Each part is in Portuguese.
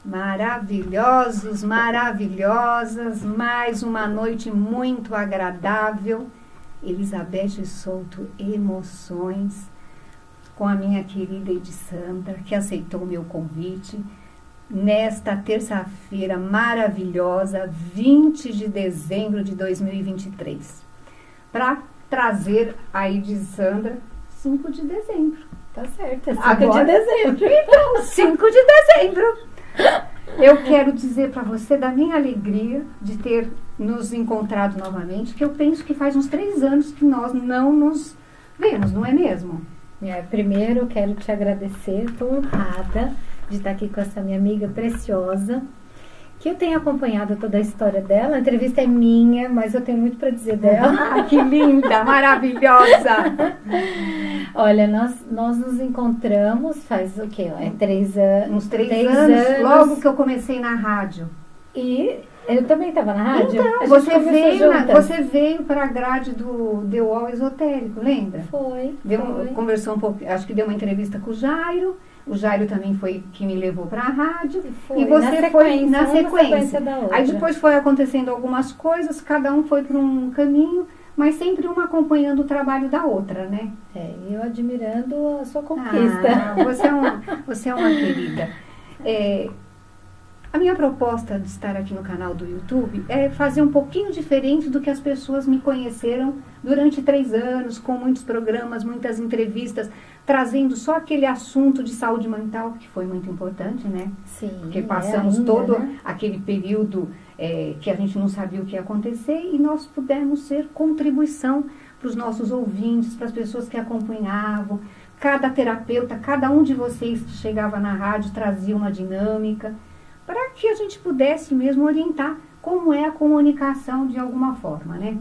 Maravilhosos, maravilhosas, mais uma noite muito agradável. Elizabeth Souto, emoções, com a minha querida Edissandra, que aceitou o meu convite, nesta terça-feira maravilhosa, 20 de dezembro de 2023, para trazer a Edissandra 5 de dezembro. Tá certo, é 5 Agora, de dezembro. Então, 5 de dezembro. Eu quero dizer para você da minha alegria de ter nos encontrado novamente, que eu penso que faz uns 3 anos que nós não nos vemos, não é mesmo? Primeiro, eu quero te agradecer, estou honrada de estar aqui com essa minha amiga preciosa, que eu tenho acompanhado toda a história dela. A entrevista é minha, mas eu tenho muito para dizer dela. Ah, que linda, maravilhosa! Olha, nós nos encontramos faz o quê? 3 anos. Uns 3 anos, logo que eu comecei na rádio. E eu também estava na rádio? Então, você veio para a grade do The Wall Esotérico, lembra? Foi. Conversou um pouco, acho que deu uma entrevista com o Jairo. O Jairo também foi que me levou para a rádio. Foi. E você foi na sequência. Da outra. Aí depois foi acontecendo algumas coisas, cada um foi para um caminho, mas sempre uma acompanhando o trabalho da outra, né? Eu admirando a sua conquista. Você é uma querida. A minha proposta de estar aqui no canal do YouTube é fazer um pouquinho diferente do que as pessoas me conheceram durante 3 anos, com muitos programas, muitas entrevistas, trazendo só aquele assunto de saúde mental, que foi muito importante, né? Sim. Porque passamos todo aquele período que a gente não sabia o que ia acontecer e nós pudemos ser contribuição para os nossos ouvintes, para as pessoas que acompanhavam. Cada terapeuta, cada um de vocês que chegava na rádio trazia uma dinâmica, para que a gente pudesse mesmo orientar como é a comunicação de alguma forma, né?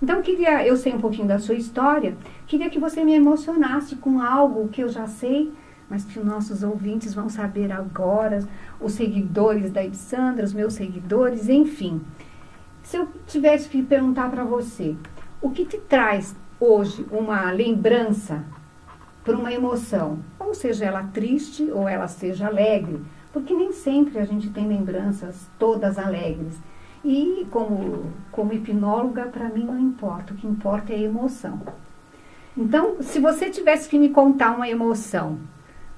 Então, eu sei um pouquinho da sua história, queria que você me emocionasse com algo que eu já sei, mas que os nossos ouvintes vão saber agora, os seguidores da Edissandra, os meus seguidores, enfim. Se eu tivesse que perguntar para você, o que te traz hoje uma lembrança por uma emoção, ou seja ela triste ou ela seja alegre, porque nem sempre a gente tem lembranças todas alegres. E como hipnóloga, para mim não importa. O que importa é a emoção. Então, se você tivesse que me contar uma emoção,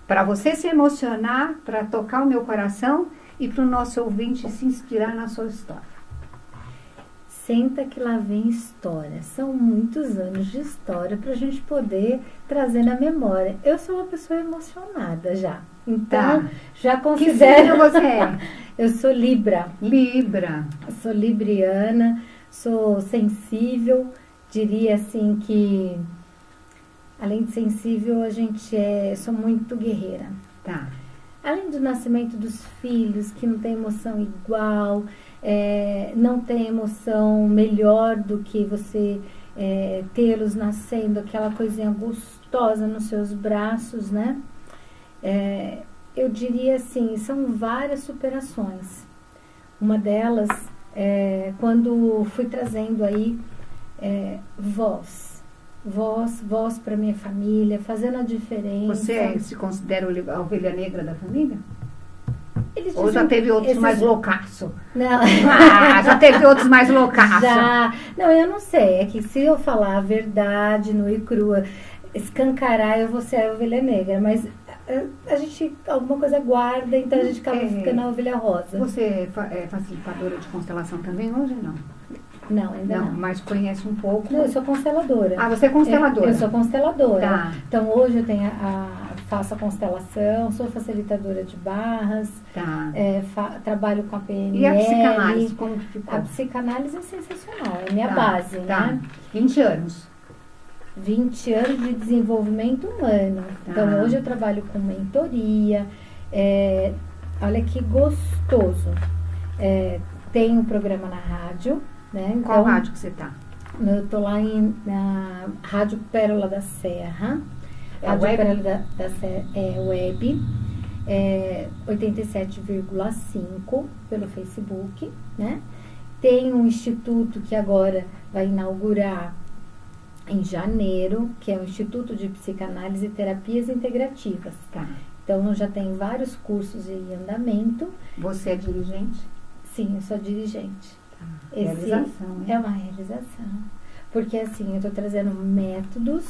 para você se emocionar, para tocar o meu coração e para o nosso ouvinte se inspirar na sua história. Senta que lá vem história. São muitos anos de história para a gente poder trazer na memória. Eu sou uma pessoa emocionada já. Então, já considero... Que signo você é? Eu sou Libra. Libra. Eu sou libriana, sou sensível. Diria assim que, além de sensível, sou muito guerreira. Tá. Além do nascimento dos filhos, que não tem emoção igual, não tem emoção melhor do que você tê-los nascendo, aquela coisinha gostosa nos seus braços, né? Eu diria assim, são várias superações. Uma delas, quando fui trazendo aí voz para minha família, fazendo a diferença. Você se considera a ovelha negra da família? Ou já teve outros mais loucaço? Não. Já teve outros mais loucaço? Já. Não, eu não sei. É que se eu falar a verdade, nua e crua, escancarar, eu vou ser a ovelha negra. Mas a gente, alguma coisa guarda, então a gente acaba ficando a ovelha rosa. Você é facilitadora de constelação também hoje, não? Não, ainda não. Mas conhece um pouco. Não, eu sou consteladora. Ah, você é consteladora? Eu sou consteladora. Tá. Então hoje eu tenho faço a constelação, sou facilitadora de barras, tá. Trabalho com a PNL. E a psicanálise, como que ficou? A psicanálise é sensacional, é minha base, né? 20 anos. 20 anos de desenvolvimento humano. Tá. Então hoje eu trabalho com mentoria. Olha que gostoso. Tem um programa na rádio. Né? Qual então, rádio que você está? Eu estou lá na Rádio Pérola da Serra. Rádio web? Pérola da Serra web. 87,5 pelo Facebook. Né? Tem um instituto que agora vai inaugurar em janeiro, que é o Instituto de Psicanálise e Terapias Integrativas. Tá. Então, eu já tenho vários cursos em andamento. Você é dirigente? Sim, eu sou dirigente. Realização, né? É uma realização. Porque, assim, eu estou trazendo métodos,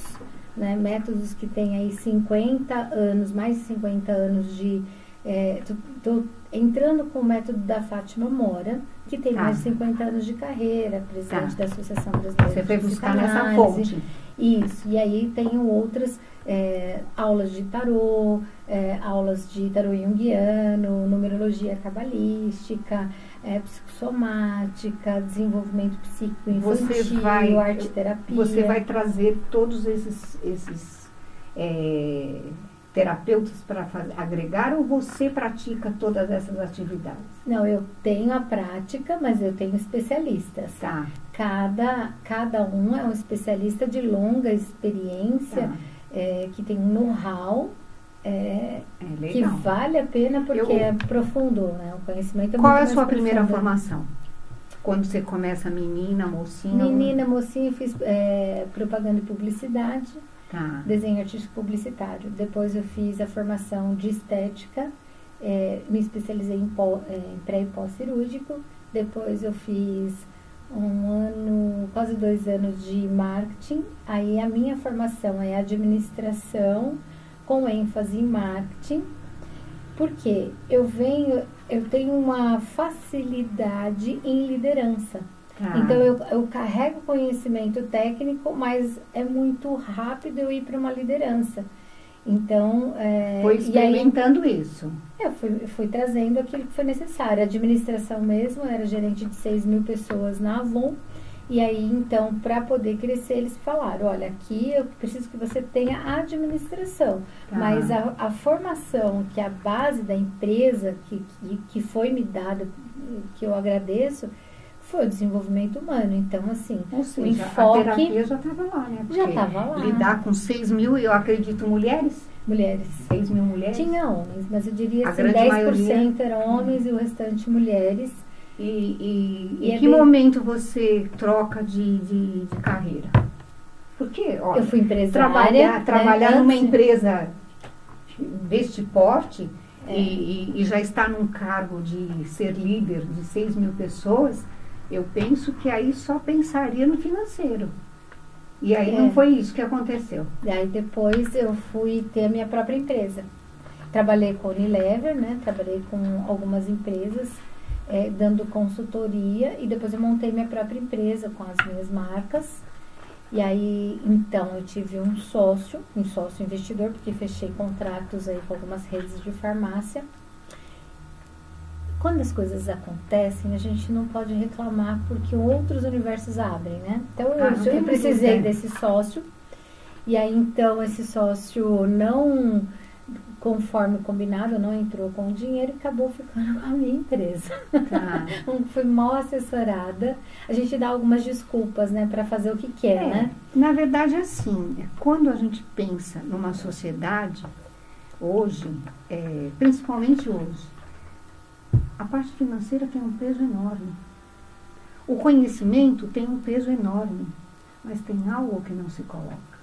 né? Métodos que têm aí 50 anos, mais de 50 anos de... Estou entrando com o método da Fátima Mora, que tem mais de 50 anos de carreira, presidente da Associação Brasileira Você de foi buscar Psicanálise. nessa fonte. Isso, e aí tenho outras aulas de tarô, aulas de tarô junguiano, numerologia cabalística, psicossomática, desenvolvimento psíquico infantil, arte-terapia. Você vai trazer todos esses terapeutas para agregar, ou você pratica todas essas atividades? Não, eu tenho a prática, mas eu tenho especialistas. Tá. Cada um é um especialista de longa experiência, que tem um know-how que vale a pena porque é profundo, né? O conhecimento é Qual muito é a sua mais primeira profundo. formação? Quando você começa menina, mocinha? Menina, mocinha, fiz propaganda e publicidade. Tá. Desenho artístico publicitário. Depois eu fiz a formação de estética, me especializei em pré e pós-cirúrgico. Depois eu fiz quase 2 anos de marketing. Aí a minha formação é administração com ênfase em marketing. Porque eu tenho uma facilidade em liderança. Tá. Então, eu carrego conhecimento técnico, mas é muito rápido eu ir para uma liderança. Então... Foi experimentando isso. Eu fui trazendo aquilo que foi necessário. A administração mesmo, eu era gerente de 6.000 pessoas na Avon. E aí, então, para poder crescer, eles falaram, olha, aqui eu preciso que você tenha a administração. Tá. Mas a formação, que é a base da empresa, que foi me dada, que eu agradeço, foi o desenvolvimento humano. Então, assim, ou seja, o enfoque... a terapia já estava lá, né? Porque já estava lá. Lidar com 6.000, eu acredito, mulheres? Mulheres. 6.000 mulheres? Tinha homens, mas eu diria assim, 10% maioria... eram homens e o restante mulheres. E em que momento você troca de carreira? Porque, olha, eu fui empresária. Trabalhar numa empresa deste porte e já estar num cargo de ser líder de 6.000 pessoas, eu penso que aí só pensaria no financeiro. E aí não foi isso que aconteceu. E aí depois eu fui ter a minha própria empresa. Trabalhei com a Unilever, né? Trabalhei com algumas empresas, dando consultoria, e depois eu montei minha própria empresa com as minhas marcas. E aí, então, eu tive um sócio investidor, porque fechei contratos aí com algumas redes de farmácia. Quando as coisas acontecem, a gente não pode reclamar porque outros universos abrem, né? Então, eu precisei desse sócio. E aí, então, esse sócio não, conforme combinado, não entrou com o dinheiro e acabou ficando com a minha empresa. Tá. Fui mal assessorada. A gente dá algumas desculpas, né, para fazer o que quer, né? Na verdade, assim, quando a gente pensa numa sociedade, hoje, principalmente hoje, a parte financeira tem um peso enorme. O conhecimento tem um peso enorme, mas tem algo que não se coloca.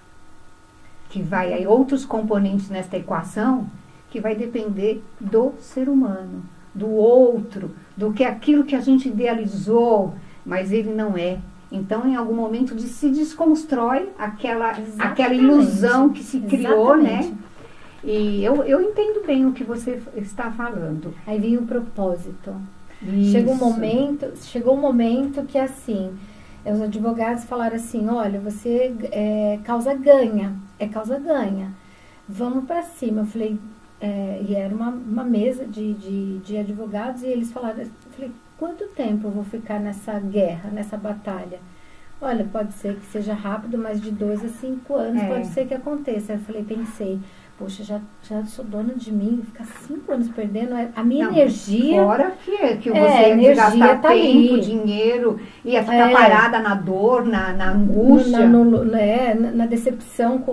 Que vai aí outros componentes nesta equação, que vai depender do ser humano, do outro, do que aquilo que a gente idealizou, mas ele não é. Então, em algum momento se desconstrói aquela ilusão que se criou, né? E eu entendo bem o que você está falando. Aí vem o propósito. Isso. Chegou um momento que, assim, os advogados falaram assim, olha, você causa ganha, vamos para cima. Eu falei, e era uma mesa de advogados, e eles falaram, eu falei, quanto tempo eu vou ficar nessa guerra, nessa batalha? Olha, pode ser que seja rápido, mas de 2 a 5 anos pode ser que aconteça. Eu falei, pensei, poxa, já sou dona de mim, ficar 5 anos perdendo a minha energia. Fora que você ia gastar tempo, dinheiro, ia ficar parada na dor, na angústia. Na decepção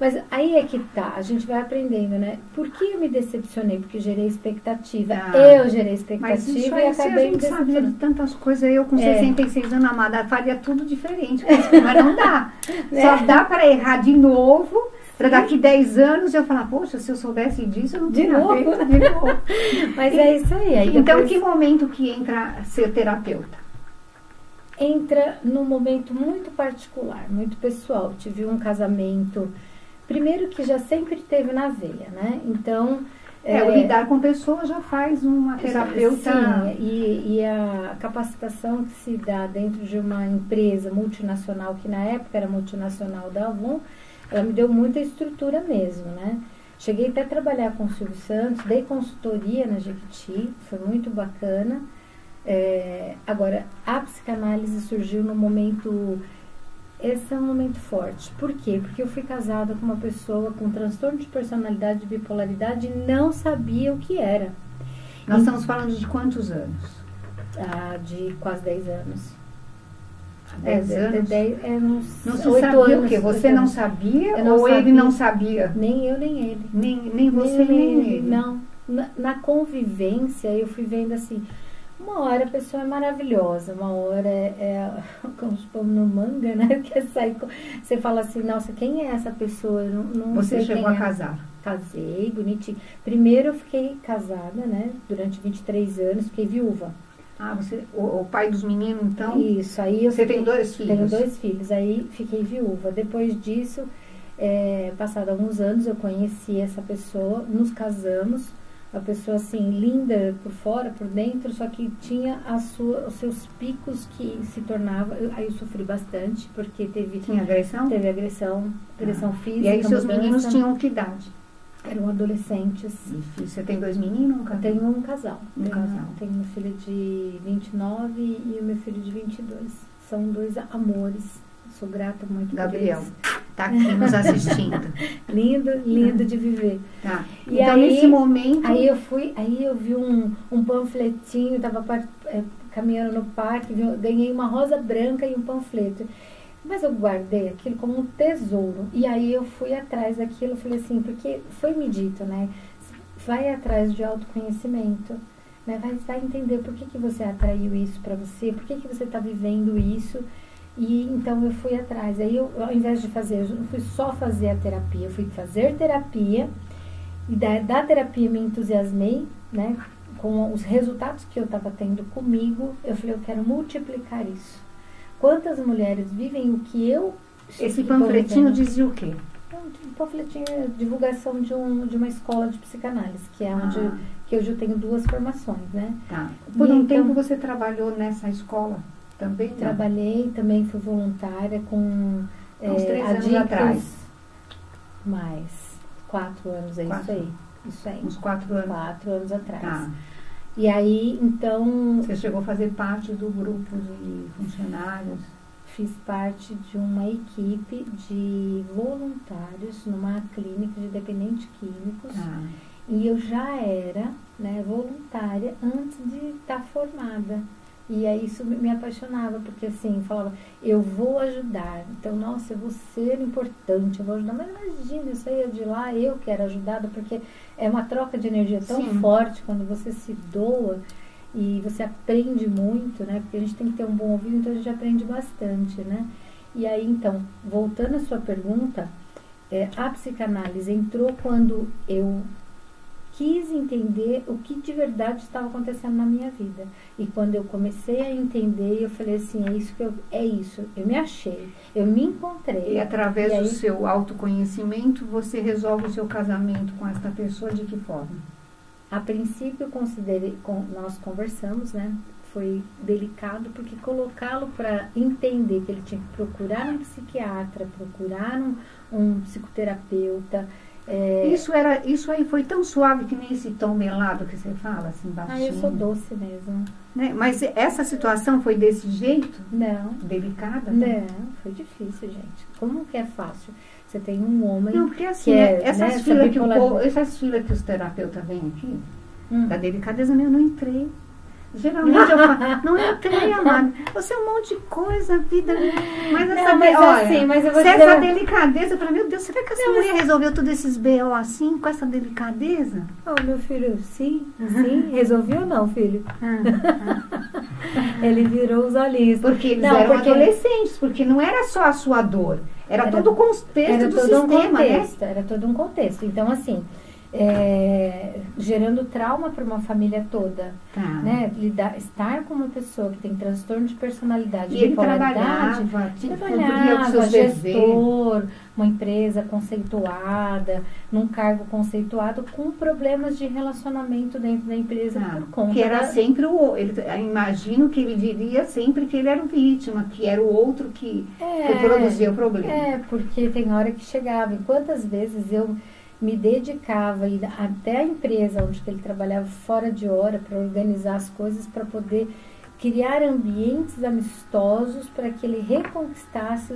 Mas aí é que tá, a gente vai aprendendo, né? Por que eu me decepcionei? Porque gerei expectativa. Eu gerei expectativa, mas isso aí, e acabei a gente sabia de tantas coisas. Eu com 66 anos, amada, faria tudo diferente. Mas não dá. Só dá para errar de novo. Para daqui 10 anos eu falar, poxa, se eu soubesse disso, eu não De tinha novo. feito de novo. Mas é isso aí. Então, depois que momento que entra ser terapeuta? entra num momento muito particular, muito pessoal. Tive um casamento, primeiro que já sempre teve na veia, né? Então... o lidar com pessoas já faz uma terapeuta... Sim, e a capacitação que se dá dentro de uma empresa multinacional, que na época era multinacional da Avon, ela me deu muita estrutura mesmo, né? Cheguei até a trabalhar com o Silvio Santos, dei consultoria na Jequiti, foi muito bacana. Agora, a psicanálise surgiu no momento... Esse é um momento forte. Por quê? Porque eu fui casada com uma pessoa com transtorno de personalidade e bipolaridade e não sabia o que era. Nós estamos falando de quantos anos? De quase 10 anos. 10 anos? Uns Não se 8 sabia anos, o quê? Você não sabia Eu não ou ele sabia. não sabia? Nem eu, nem ele. Nem você, nem ele? Não. Na convivência, eu fui vendo assim... Uma hora a pessoa é maravilhosa, uma hora como se for no manga, né? Que você fala assim, nossa, quem é essa pessoa? Não Você sei chegou quem a casar? Casei, bonitinho. Primeiro eu fiquei casada, né? Durante 23 anos, fiquei viúva. Você, o pai dos meninos, então? Isso, aí Você tem 2 filhos? Tenho 2 filhos, aí fiquei viúva. Depois disso, passado alguns anos, eu conheci essa pessoa, nos casamos. Uma pessoa assim, linda por fora, por dentro, só que tinha os seus picos que se tornava. Aí eu sofri bastante, porque Tinha agressão? Teve agressão física. E aí seus mudança. meninos tinham que idade? Eram adolescentes. Você tem 2 meninos? Eu tenho um casal. Casal. Tenho meu filho de 29 e o meu filho de 22. São 2 amores. Sou grata muito Gabriel, por eles. tá aqui nos assistindo. Lindo de viver. Tá. E então, aí, nesse momento... Aí eu vi um panfletinho, tava caminhando no parque, ganhei uma rosa branca e um panfleto. Mas eu guardei aquilo como um tesouro. E aí eu fui atrás daquilo, falei assim, porque foi me dito, né? Vai atrás de autoconhecimento. Né? Vai entender por que você atraiu isso para você, por que você está vivendo isso. E então eu fui atrás. Aí ao invés de fazer, eu não fui só fazer a terapia, eu fui fazer terapia. E da terapia me entusiasmei, né? Com os resultados que eu estava tendo comigo, eu falei, eu quero multiplicar isso. Quantas mulheres vivem o que eu... Esse panfletinho dizia o quê? Um panfletinho é divulgação de uma escola de psicanálise, que é onde que hoje eu tenho 2 formações, né? Tá. Por um tempo você trabalhou nessa escola também? Não? Trabalhei, também fui voluntária com... uns 3 anos atrás. Mais 4 anos, isso aí. Uns 4 anos. 4 anos atrás. Tá. E aí, então... Você chegou a fazer parte do grupo de funcionários? Fiz parte de uma equipe de voluntários numa clínica de dependentes químicos. E eu já era, né, voluntária antes de estar formada. E aí isso me apaixonava, porque assim, falava, eu vou ajudar. Então, nossa, eu vou ser importante, eu vou ajudar. Mas imagina, eu saía de lá, eu que era ajudada, porque é uma troca de energia tão forte quando você se doa e você aprende muito, né? Porque a gente tem que ter um bom ouvido, então a gente aprende bastante, né? E aí, então, voltando à sua pergunta, a psicanálise entrou quando eu quis entender o que de verdade estava acontecendo na minha vida. E quando eu comecei a entender, eu falei assim, é isso, eu me achei, eu me encontrei. E através do seu autoconhecimento, você resolve o seu casamento com esta pessoa de que forma? A princípio, nós conversamos, né? Foi delicado, porque colocá-lo para entender que ele tinha que procurar um psiquiatra, procurar um psicoterapeuta. Isso aí foi tão suave que nem esse tom melado que você fala, assim, baixinho. Eu sou doce mesmo. Né? Mas essa situação foi desse jeito? Não. Delicada? Não, foi difícil, gente. Como que é fácil? Você tem um homem... Não, porque assim, essas filas que os terapeutas vêm aqui, da delicadeza eu não entrei. Geralmente eu falo, não entrei, amada. Você é um monte de coisa, vida. Mas essa Não, mas olha, assim, mas eu vou se dizer... essa delicadeza, eu falei, meu Deus, será que essa mulher resolveu todos esses BO assim, com essa delicadeza? Oh, meu filho, sim, resolvi ou não, filho? Ele virou os olhinhos. Porque eles eram adolescentes, porque não era só a sua dor, era todo o contexto do sistema, né? Era todo um contexto. Então, assim, gerando trauma para uma família toda, né? Estar com uma pessoa que tem transtorno de personalidade, e ele trabalhava gestor, uma empresa conceituada, num cargo conceituado, com problemas de relacionamento dentro da empresa por conta que era sempre imagino que ele diria sempre que ele era o vítima, que era o outro que produzia o problema. Porque tem hora que chegava, e quantas vezes eu me dedicava até a empresa onde ele trabalhava fora de hora para organizar as coisas, para poder criar ambientes amistosos para que ele reconquistasse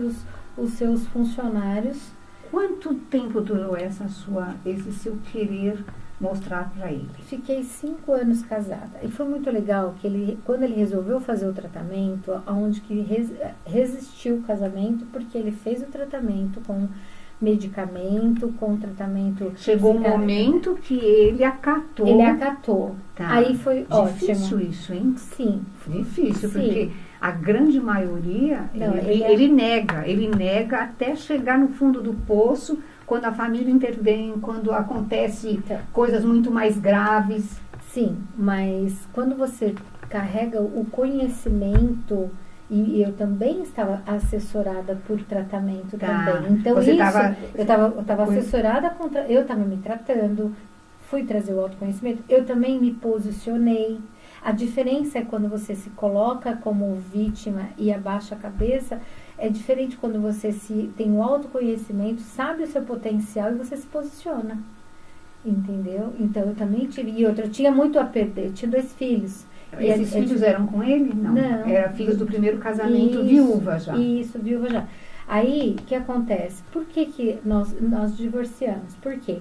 os seus funcionários. Quanto tempo durou esse seu querer mostrar para ele? Fiquei 5 anos casada e foi muito legal que quando ele resolveu fazer o tratamento, onde que resistiu o casamento, porque ele fez o tratamento com medicamento, com tratamento. Chegou um momento que ele acatou. Ele acatou. Aí foi difícil ótimo. Difícil isso, hein? Sim. Difícil, porque a grande maioria, ele nega até chegar no fundo do poço, quando a família intervém, quando acontece coisas muito mais graves. Sim, mas quando você carrega o conhecimento... E eu também estava assessorada por tratamento também. Então, eu estava assessorada contra... Eu estava me tratando, fui trazer o autoconhecimento, eu também me posicionei. A diferença é quando você se coloca como vítima e abaixa a cabeça, é diferente quando você tem o autoconhecimento, sabe o seu potencial e você se posiciona. Entendeu? Então, eu também tive... E outra, eu tinha muito a perder, eu tinha 2 filhos. Esses filhos eram com ele? Não. Eram filhos do primeiro casamento, viúva já. Isso, viúva já. Aí, o que acontece? Por que nós divorciamos? Por quê?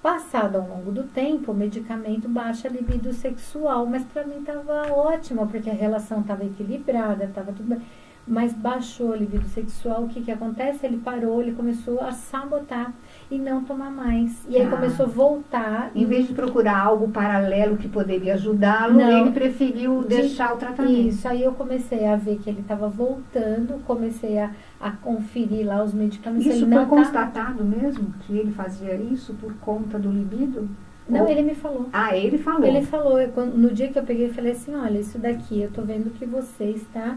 Passado ao longo do tempo, o medicamento baixa a libido sexual, mas para mim estava ótimo, porque a relação estava equilibrada, estava tudo bem. Mas baixou a libido sexual, o que acontece? Ele parou, ele começou a sabotar e não tomar mais. E aí começou a voltar. Em vez de procurar algo paralelo que poderia ajudá-lo, ele preferiu deixar o tratamento. Isso, aí eu comecei a ver que ele estava voltando, comecei a conferir lá os medicamentos. Isso foi constatado mesmo, que ele fazia isso por conta do libido? Não, ele me falou. Ele falou? Ele falou. No dia que eu peguei, eu falei assim, olha, isso daqui, eu tô vendo que você está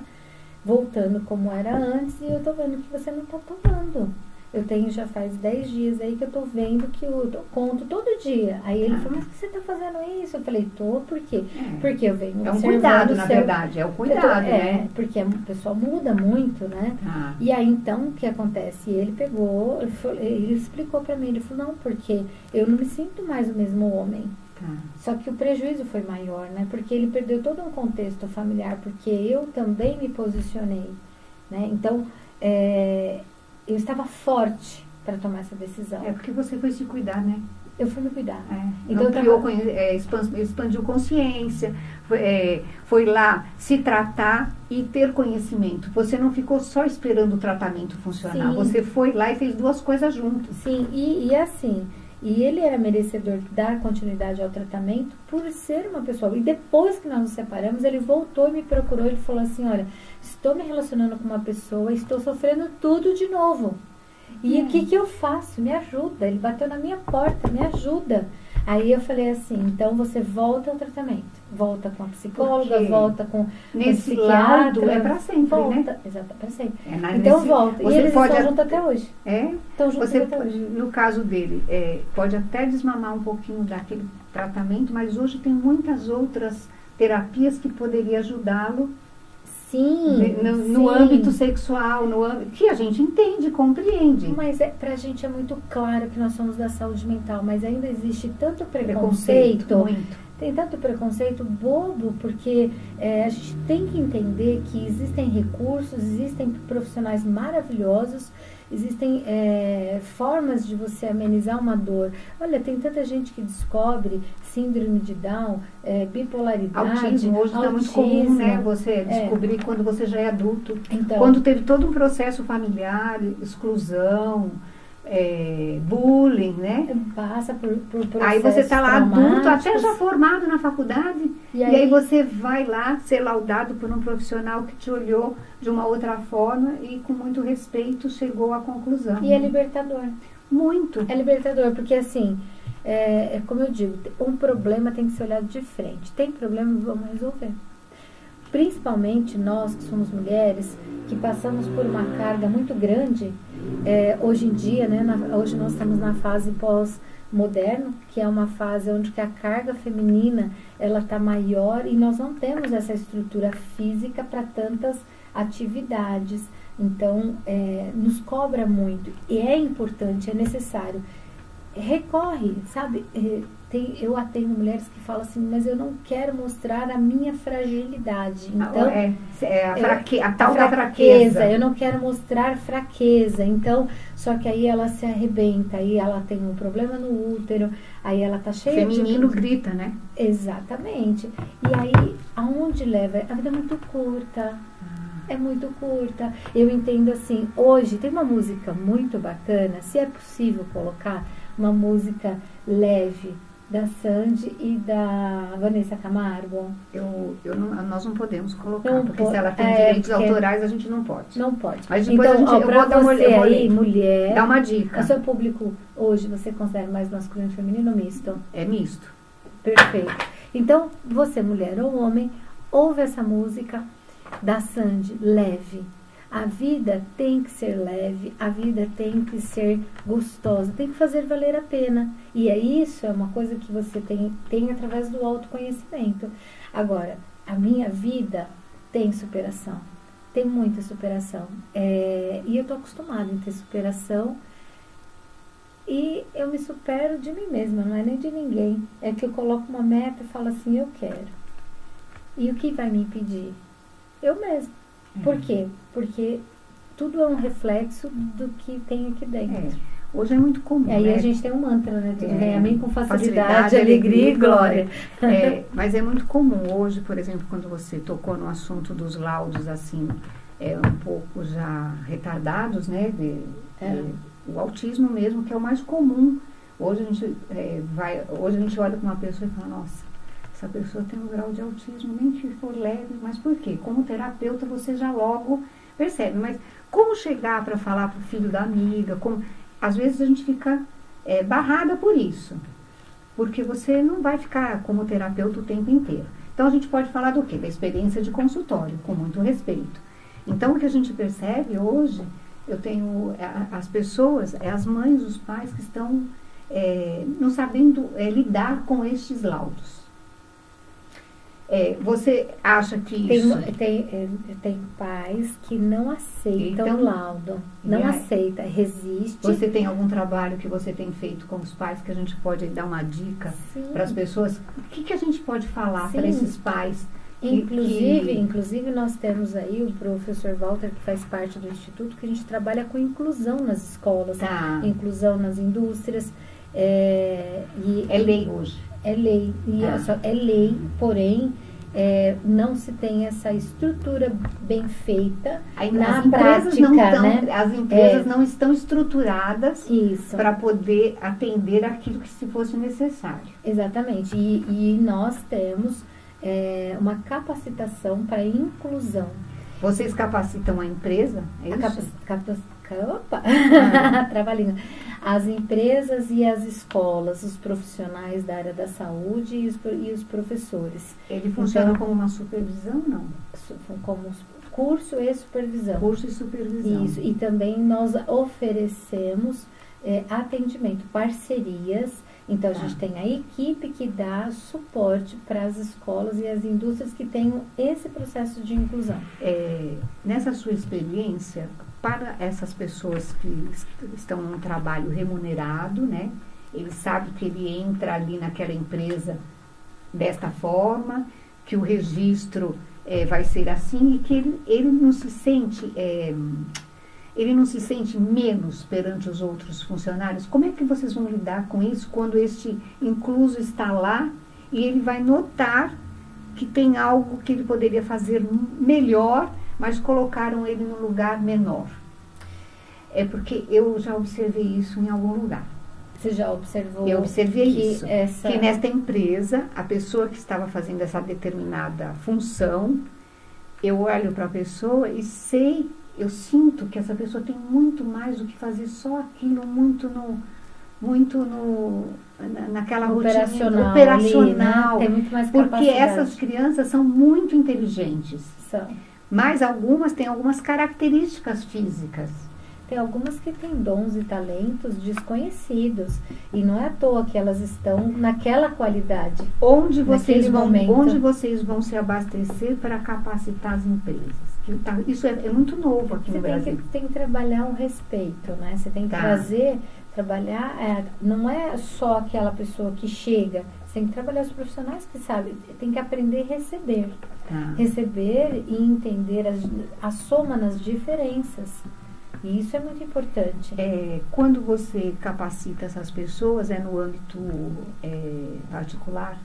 voltando como era antes e eu tô vendo que você não tá tomando. Eu tenho já faz 10 dias aí que eu tô vendo que eu conto todo dia. Aí ele falou, mas por que você tá fazendo isso? Eu falei, tô, por quê? Porque eu venho observando. É um cuidado, na verdade, é o cuidado, né? Porque o pessoal muda muito, né? E aí, então, o que acontece? Ele pegou, ele explicou pra mim, ele falou, não, porque eu não me sinto mais o mesmo homem. Só que o prejuízo foi maior, né? Porque ele perdeu todo um contexto familiar, porque eu também me posicionei, né? Então, eu estava forte para tomar essa decisão. Porque você foi se cuidar, né? Eu fui me cuidar. Então, expandiu consciência, foi lá se tratar e ter conhecimento. Você não ficou só esperando o tratamento funcionar. Sim. Você foi lá e fez 2 coisas juntas. Sim, e assim... E ele era merecedor de dar continuidade ao tratamento por ser uma pessoa. E depois que nós nos separamos, ele voltou e me procurou. Ele falou assim, olha, estou me relacionando com uma pessoa, estou sofrendo tudo de novo. E o que eu faço? Me ajuda. Ele bateu na minha porta, me ajuda. Aí eu falei assim, então você volta ao tratamento. Volta com a psicóloga, volta com nesse o psiquiatra. Lado é para sempre, volta, né? Exato, para sempre. Então volta. E eles estão juntos até hoje. Estão juntos até hoje. No caso dele, pode até desmamar um pouquinho daquele tratamento, mas hoje tem muitas outras terapias que poderiam ajudá-lo. Sim, no âmbito sexual, que a gente entende, compreende. Mas pra gente é muito claro que nós somos da saúde mental, mas ainda existe tanto preconceito muito. Tem tanto preconceito bobo, porque a gente tem que entender que existem recursos, existem profissionais maravilhosos existem formas de você amenizar uma dor. Olha, tem tanta gente que descobre síndrome de Down, bipolaridade, autismo. Hoje é muito comum, né, você descobrir quando você já é adulto. Então, quando teve todo um processo familiar, exclusão, bullying, né? Passa por processo. Aí você está lá adulto, até já formado na faculdade, e aí você vai lá ser laudado por um profissional que te olhou de uma outra forma e com muito respeito chegou à conclusão. E é libertador. Muito. É libertador, porque assim, como eu digo, um problema tem que ser olhado de frente. Tem problema, vamos resolver. Principalmente nós que somos mulheres, que passamos por uma carga muito grande, hoje em dia, né, hoje nós estamos na fase pós-moderno, que é uma fase onde que a carga feminina ela está maior e nós não temos essa estrutura física para tantas atividades. Então, nos cobra muito e é importante, é necessário. Recorre, sabe? Eu atendo mulheres que falam assim, mas eu não quero mostrar a minha fragilidade. Então, a tal da fraqueza. Eu não quero mostrar fraqueza. Então, só que aí ela se arrebenta, aí ela tem um problema no útero, aí ela tá cheia Feminino grita, né? Exatamente. E aí, aonde leva? A vida é muito curta. É muito curta. Eu entendo assim, hoje tem uma música muito bacana, se é possível colocar uma música leve da Sandy e da Vanessa Camargo. Nós não podemos colocar, porque se ela tem direitos autorais, a gente não pode. Não pode. Mas depois então, eu vou dar uma olhada aí, mulher, dá uma dica. O seu público hoje, você considera mais masculino e feminino ou misto? É misto. Perfeito. Então, você, mulher ou homem, ouve essa música da Sandy, leve. A vida tem que ser leve, a vida tem que ser gostosa, tem que fazer valer a pena. E isso é uma coisa que você tem através do autoconhecimento. Agora, a minha vida tem superação, tem muita superação. E eu tô acostumada em ter superação e eu me supero de mim mesma, não é nem de ninguém. É que eu coloco uma meta e falo assim, eu quero. E o que vai me impedir? Eu mesma. Por quê? Porque tudo é um reflexo do que tem aqui dentro. Hoje é muito comum. E aí a gente tem um mantra, né? Tudo vem a mim com facilidade, alegria e glória. Mas é muito comum hoje, por exemplo, quando você tocou no assunto dos laudos, assim, um pouco já retardados, né? O autismo mesmo, que é o mais comum. Hoje a gente olha para uma pessoa e fala, nossa, essa pessoa tem um grau de autismo, nem que for leve, mas por quê? Como terapeuta você já logo percebe, mas como chegar para falar para o filho da amiga, às vezes a gente fica barrada por isso, porque você não vai ficar como terapeuta o tempo inteiro. Então a gente pode falar do quê? Da experiência de consultório, com muito respeito. Então o que a gente percebe hoje, eu tenho as pessoas, as mães, os pais que estão não sabendo lidar com estes laudos. Você acha que isso... Tem pais que não aceitam o laudo. Não aceita, resiste. Você tem algum trabalho que você tem feito com os pais que a gente pode dar uma dica para as pessoas? O que a gente pode falar para esses pais? Inclusive nós temos aí o professor Walter, que faz parte do Instituto, que a gente trabalha com inclusão nas escolas, inclusão nas indústrias. É lei hoje. É lei, porém não se tem essa estrutura bem feita na prática, né? As empresas não estão estruturadas para poder atender aquilo que se fosse necessário. Exatamente, e nós temos uma capacitação para inclusão. Vocês capacitam a empresa? É isso? Trabalhinho. As empresas e as escolas, os profissionais da área da saúde e os professores. Ele funciona como uma supervisão, não? Como curso e supervisão. Curso e supervisão. Isso. E também nós oferecemos atendimento, parcerias. Então, a gente tem a equipe que dá suporte para as escolas e as indústrias que tenham esse processo de inclusão. Nessa sua experiência, para essas pessoas que estão num trabalho remunerado, né? Ele sabe que ele entra ali naquela empresa desta forma, que o registro vai ser assim e que ele não se sente ele não se sente menos perante os outros funcionários? Como é que vocês vão lidar com isso quando este incluso está lá e ele vai notar que tem algo que ele poderia fazer melhor, mas colocaram ele num lugar menor? É porque eu já observei isso em algum lugar. Você já observou? Eu observei isso. Essa... Que nesta empresa, a pessoa que estava fazendo essa determinada função, eu olho para a pessoa e sei, eu sinto que essa pessoa tem muito mais do que fazer só aquilo, naquela rotina operacional. Ali, né? Tem muito mais porque capacidade. essas crianças são muito inteligentes. São. Mas algumas têm algumas características físicas. Tem algumas que têm dons e talentos desconhecidos. E não é à toa que elas estão naquela qualidade. Onde vocês vão se abastecer para capacitar as empresas? Isso é muito novo aqui no Brasil. Você tem que trabalhar um respeito, né? Você tem que trabalhar, não é só aquela pessoa que chega. Você tem que trabalhar os profissionais que sabem. Tem que aprender a receber. Receber e entender a soma nas diferenças. E isso é muito importante. Quando você capacita essas pessoas, é no âmbito particular,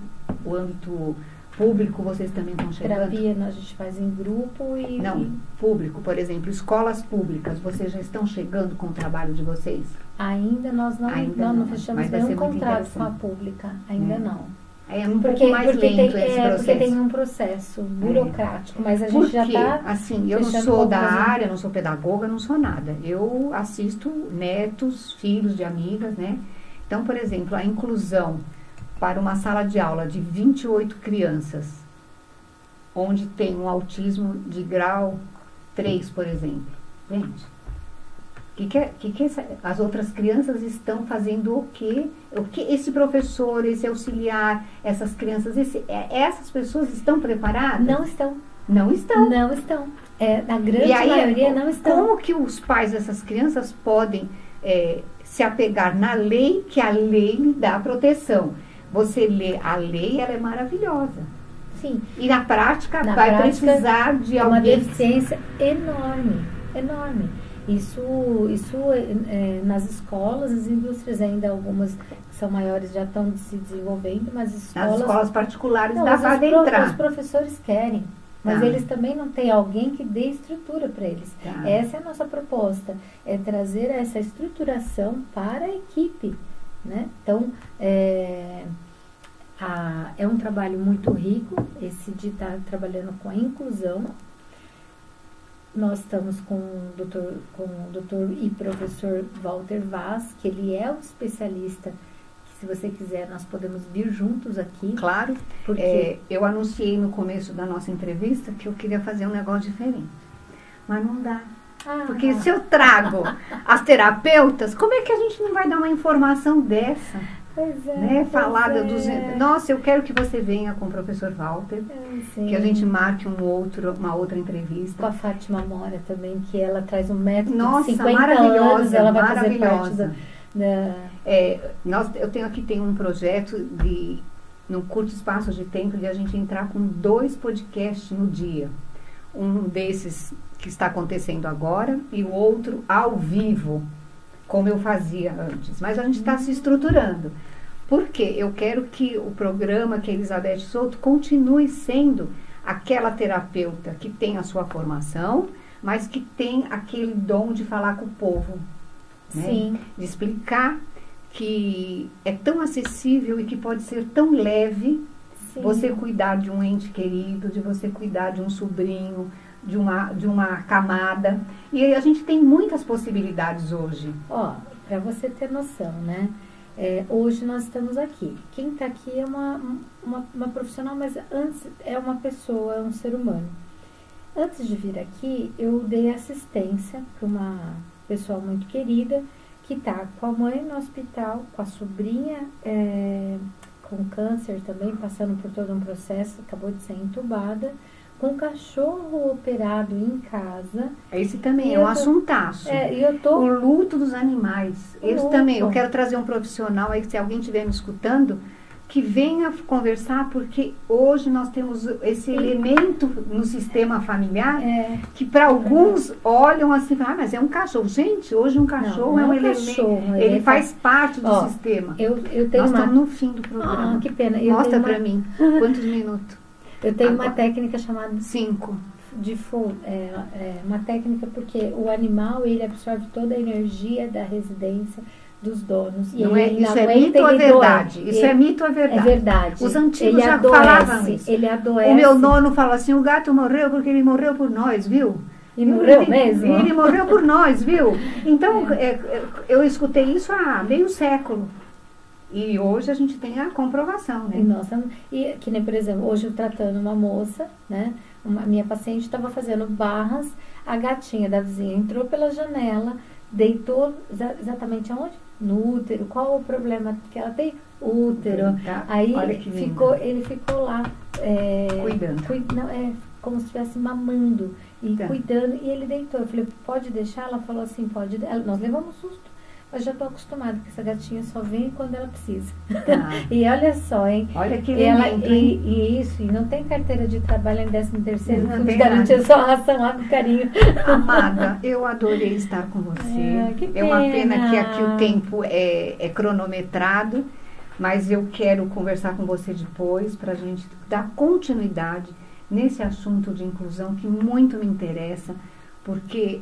o âmbito público, vocês também estão chegando? Terapia a gente faz em grupo e... Não, público, por exemplo, escolas públicas, vocês já estão chegando com o trabalho de vocês? Ainda nós não fechamos nenhum contrato com a pública, ainda não. É um pouco mais lento esse processo. Porque tem um processo burocrático, mas a gente já está... Assim, eu não sou da área, não sou pedagoga, não sou nada. Eu assisto netos, filhos de amigas, né? Então, por exemplo, a inclusão para uma sala de aula de 28 crianças, onde tem um autismo de grau 3, por exemplo. Gente, as outras crianças estão fazendo o quê? O que esse professor, esse auxiliar, essas crianças, essas pessoas estão preparadas? Não estão. Não estão. Não estão. A grande maioria não estão. Como que os pais dessas crianças podem se apegar na lei, que a lei lhe dá proteção? Você lê a lei, ela é maravilhosa. Sim. E na prática vai precisar de alguém... uma deficiência enorme, enorme. Isso nas escolas, as indústrias ainda, algumas que são maiores já estão se desenvolvendo, mas nas escolas particulares dá para entrar. Os professores querem, mas eles também não têm alguém que dê estrutura para eles. Essa é a nossa proposta, é trazer essa estruturação para a equipe, né? Então, é um trabalho muito rico, esse de estar trabalhando com a inclusão. Nós estamos com o doutor e professor Walter Vaz, que ele é o especialista, que se você quiser nós podemos vir juntos aqui. Claro, porque eu anunciei no começo da nossa entrevista que eu queria fazer um negócio diferente, mas não dá. Porque se eu trago as terapeutas, como é que a gente não vai dar uma informação dessa? Pois é. Né? Falada dos... Nossa, eu quero que você venha com o professor Walter, que a gente marque uma outra entrevista. Com a Fátima Mora também, que ela traz um método de 50 maravilhosa, anos, ela vai maravilhosa. fazer parte eu tenho aqui um projeto de, num curto espaço de tempo, de a gente entrar com 2 podcasts no dia. Um desses que está acontecendo agora e o outro ao vivo, como eu fazia antes. Mas a gente está se estruturando. Porque eu quero que o programa, que a Elizabeth Souto, continue sendo aquela terapeuta que tem a sua formação, mas que tem aquele dom de falar com o povo. Né? Sim. De explicar que é tão acessível e que pode ser tão leve. Sim. Você cuidar de um ente querido, de você cuidar de um sobrinho, de uma camada. E a gente tem muitas possibilidades hoje. Para você ter noção, né? Hoje nós estamos aqui. Quem está aqui é uma profissional, mas antes é uma pessoa, é um ser humano. Antes de vir aqui, eu dei assistência para uma pessoa muito querida que está com a mãe no hospital, com a sobrinha com câncer também, passando por todo um processo, acabou de ser entubada, com o cachorro operado em casa. Esse também é um assuntaço. O luto dos animais. Esse também. Eu quero trazer um profissional aí, que se alguém estiver me escutando, que venha conversar, porque hoje nós temos esse elemento no sistema familiar que para alguns olham assim, mas é um cachorro. Gente, hoje um cachorro não é um cachorro, elemento, ele faz parte do sistema. Eu tenho nós estamos no fim do programa. Que pena. Mostra para mim, quantos minutos? Eu tenho uma técnica chamada 5. Uma técnica porque o animal, ele absorve toda a energia da residência dos donos. Não é, isso é mito ou é verdade? Isso é mito ou é verdade? É verdade. Os antigos já falavam isso. Ele adoece. O meu nono fala assim, o gato morreu porque ele morreu por nós, viu? E morreu mesmo? Ele morreu por nós, viu? Então, eu escutei isso há meio século. E hoje a gente tem a comprovação, né? E que nem, por exemplo, hoje eu tratando uma moça, né? A minha paciente estava fazendo barras, a gatinha da vizinha entrou pela janela, deitou exatamente aonde? No útero. Qual o problema que ela tem? Útero. Tá. Aí ele ficou lá cuidando. Como se estivesse mamando e cuidando, e ele deitou. Eu falei, pode deixar? Ela falou assim, pode. Nós levamos susto. Eu já estou acostumada, que essa gatinha só vem quando ela precisa. E olha só, hein? Olha que elemento, e isso, e não tem carteira de trabalho em 13º, não tem garantia, só ração, água e carinho. Amada, eu adorei estar com você. É uma pena que aqui o tempo é cronometrado, mas eu quero conversar com você depois para a gente dar continuidade nesse assunto de inclusão que muito me interessa, porque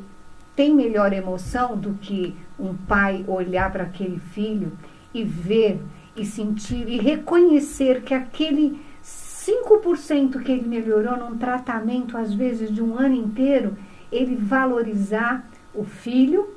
tem melhor emoção do que um pai olhar para aquele filho e ver e sentir e reconhecer que aquele 5% que ele melhorou num tratamento, às vezes de um ano inteiro, ele valorizar o filho,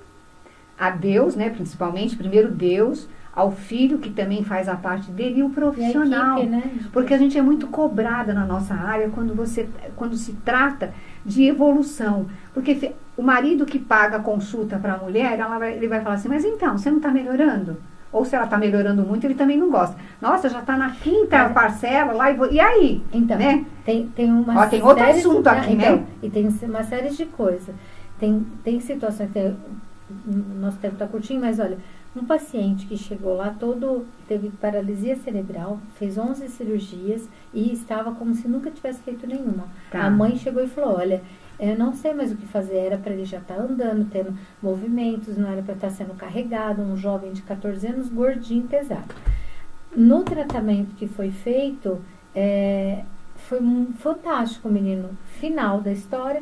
a Deus, né, principalmente, primeiro Deus, ao filho, que também faz a parte dele, e o profissional. E a equipe, né? Porque a gente é muito cobrada na nossa área quando se trata de evolução. Porque o marido que paga a consulta para a mulher, ele vai falar assim, mas então, você não está melhorando? Ou se ela está melhorando muito, ele também não gosta. Nossa, já está na 5ª parcela lá, e aí? Então, né? tem uma tem outro assunto aqui, né? E tem uma série de coisas. Tem situações que nosso tempo está curtinho, mas olha, um paciente que chegou lá teve paralisia cerebral, fez 11 cirurgias e estava como se nunca tivesse feito nenhuma. Tá. A mãe chegou e falou, olha, eu não sei mais o que fazer, era para ele já estar andando, tendo movimentos, não era para estar sendo carregado, um jovem de 14 anos, gordinho, pesado. No tratamento que foi feito, foi fantástico o menino. Final da história,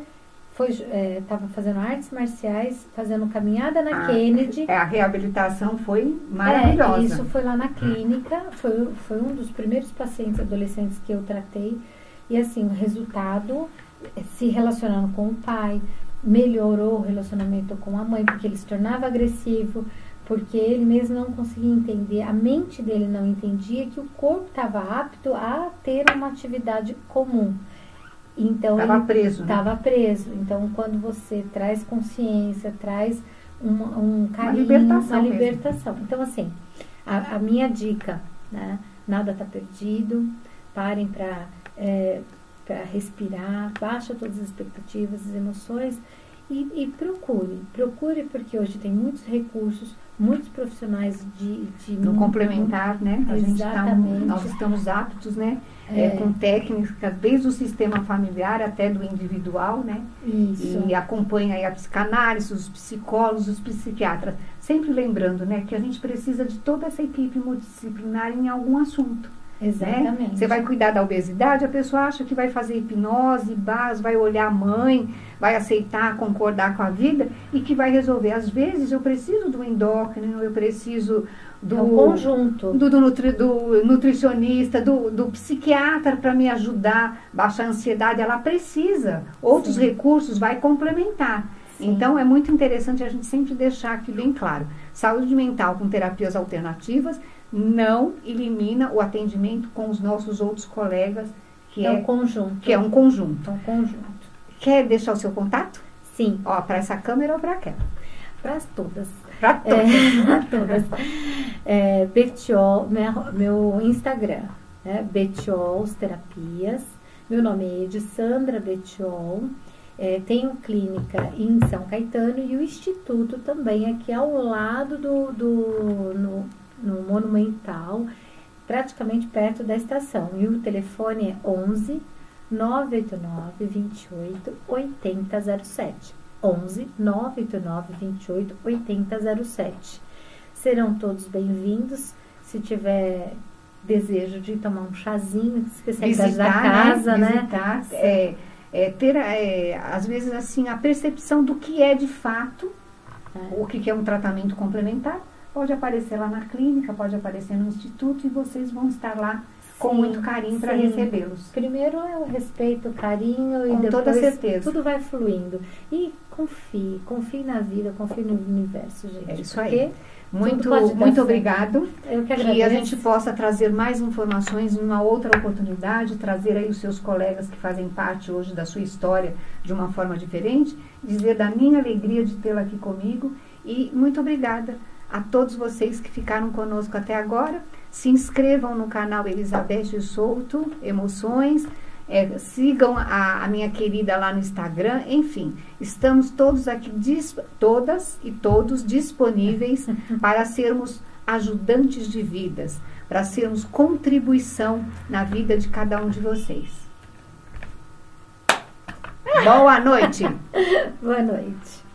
estava fazendo artes marciais, fazendo caminhada na Kennedy. A reabilitação foi maravilhosa. Isso foi lá na clínica, foi um dos primeiros pacientes adolescentes que eu tratei. E assim, o resultado, se relacionando com o pai, melhorou o relacionamento com a mãe, porque ele se tornava agressivo, porque ele mesmo não conseguia entender, a mente dele não entendia que o corpo estava apto a ter uma atividade comum. Então estava preso. Estava preso. Então, quando você traz consciência, traz um carinho, uma libertação. Então, assim, a minha dica, né? Nada está perdido. Parem para respirar, baixa todas as expectativas, as emoções e procure, porque hoje tem muitos recursos, muitos profissionais no complementar, né? Exatamente. Nós estamos aptos, né? Com técnicas desde o sistema familiar até do individual, né? Isso. E acompanha aí a psicanálise, os psicólogos, os psiquiatras. Sempre lembrando, né, que a gente precisa de toda essa equipe multidisciplinar em algum assunto. Exatamente. Né? Você vai cuidar da obesidade, a pessoa acha que vai fazer hipnose, base, vai olhar a mãe, vai aceitar, concordar com a vida e que vai resolver. Às vezes eu preciso do endócrino, eu preciso do conjunto, do nutricionista, do psiquiatra para me ajudar, baixar a ansiedade. Ela precisa. Outros recursos vai complementar. Sim. Então é muito interessante a gente sempre deixar aqui bem claro. Saúde mental com terapias alternativas não elimina o atendimento com os nossos outros colegas, que é um conjunto. É um conjunto. Quer deixar o seu contato? Sim. Ó, para essa câmera ou para aquela? Para todas. Para todas. Todas. Betiol, meu Instagram, né? Betiols Terapias. Meu nome é Edissandra Betiol. Tenho clínica em São Caetano e o instituto também aqui ao lado no Monumental. praticamente perto da estação. E o telefone é 11 989 28 8007. 11 989 28 8007. Serão todos bem-vindos. Se tiver desejo de tomar um chazinho, especialidade da casa, né? Visitar, ter, às vezes, assim, a percepção do que é de fato, o que é um tratamento complementar, pode aparecer lá na clínica, pode aparecer no instituto e vocês vão estar lá com muito carinho para recebê-los. Primeiro é o respeito, o carinho e com depois toda certeza. Tudo vai fluindo. E confie na vida, confie no universo, gente. É isso aí. Muito obrigado. Eu que agradeço. Que a gente possa trazer mais informações em uma outra oportunidade, trazer aí os seus colegas que fazem parte hoje da sua história de uma forma diferente, dizer da minha alegria de tê-la aqui comigo e muito obrigada a todos vocês que ficaram conosco até agora. Se inscrevam no canal Elizabeth Souto Emoções, sigam a minha querida lá no Instagram, enfim, estamos todos aqui, todas e todos disponíveis para sermos ajudantes de vidas, para sermos contribuição na vida de cada um de vocês. Boa noite! Boa noite!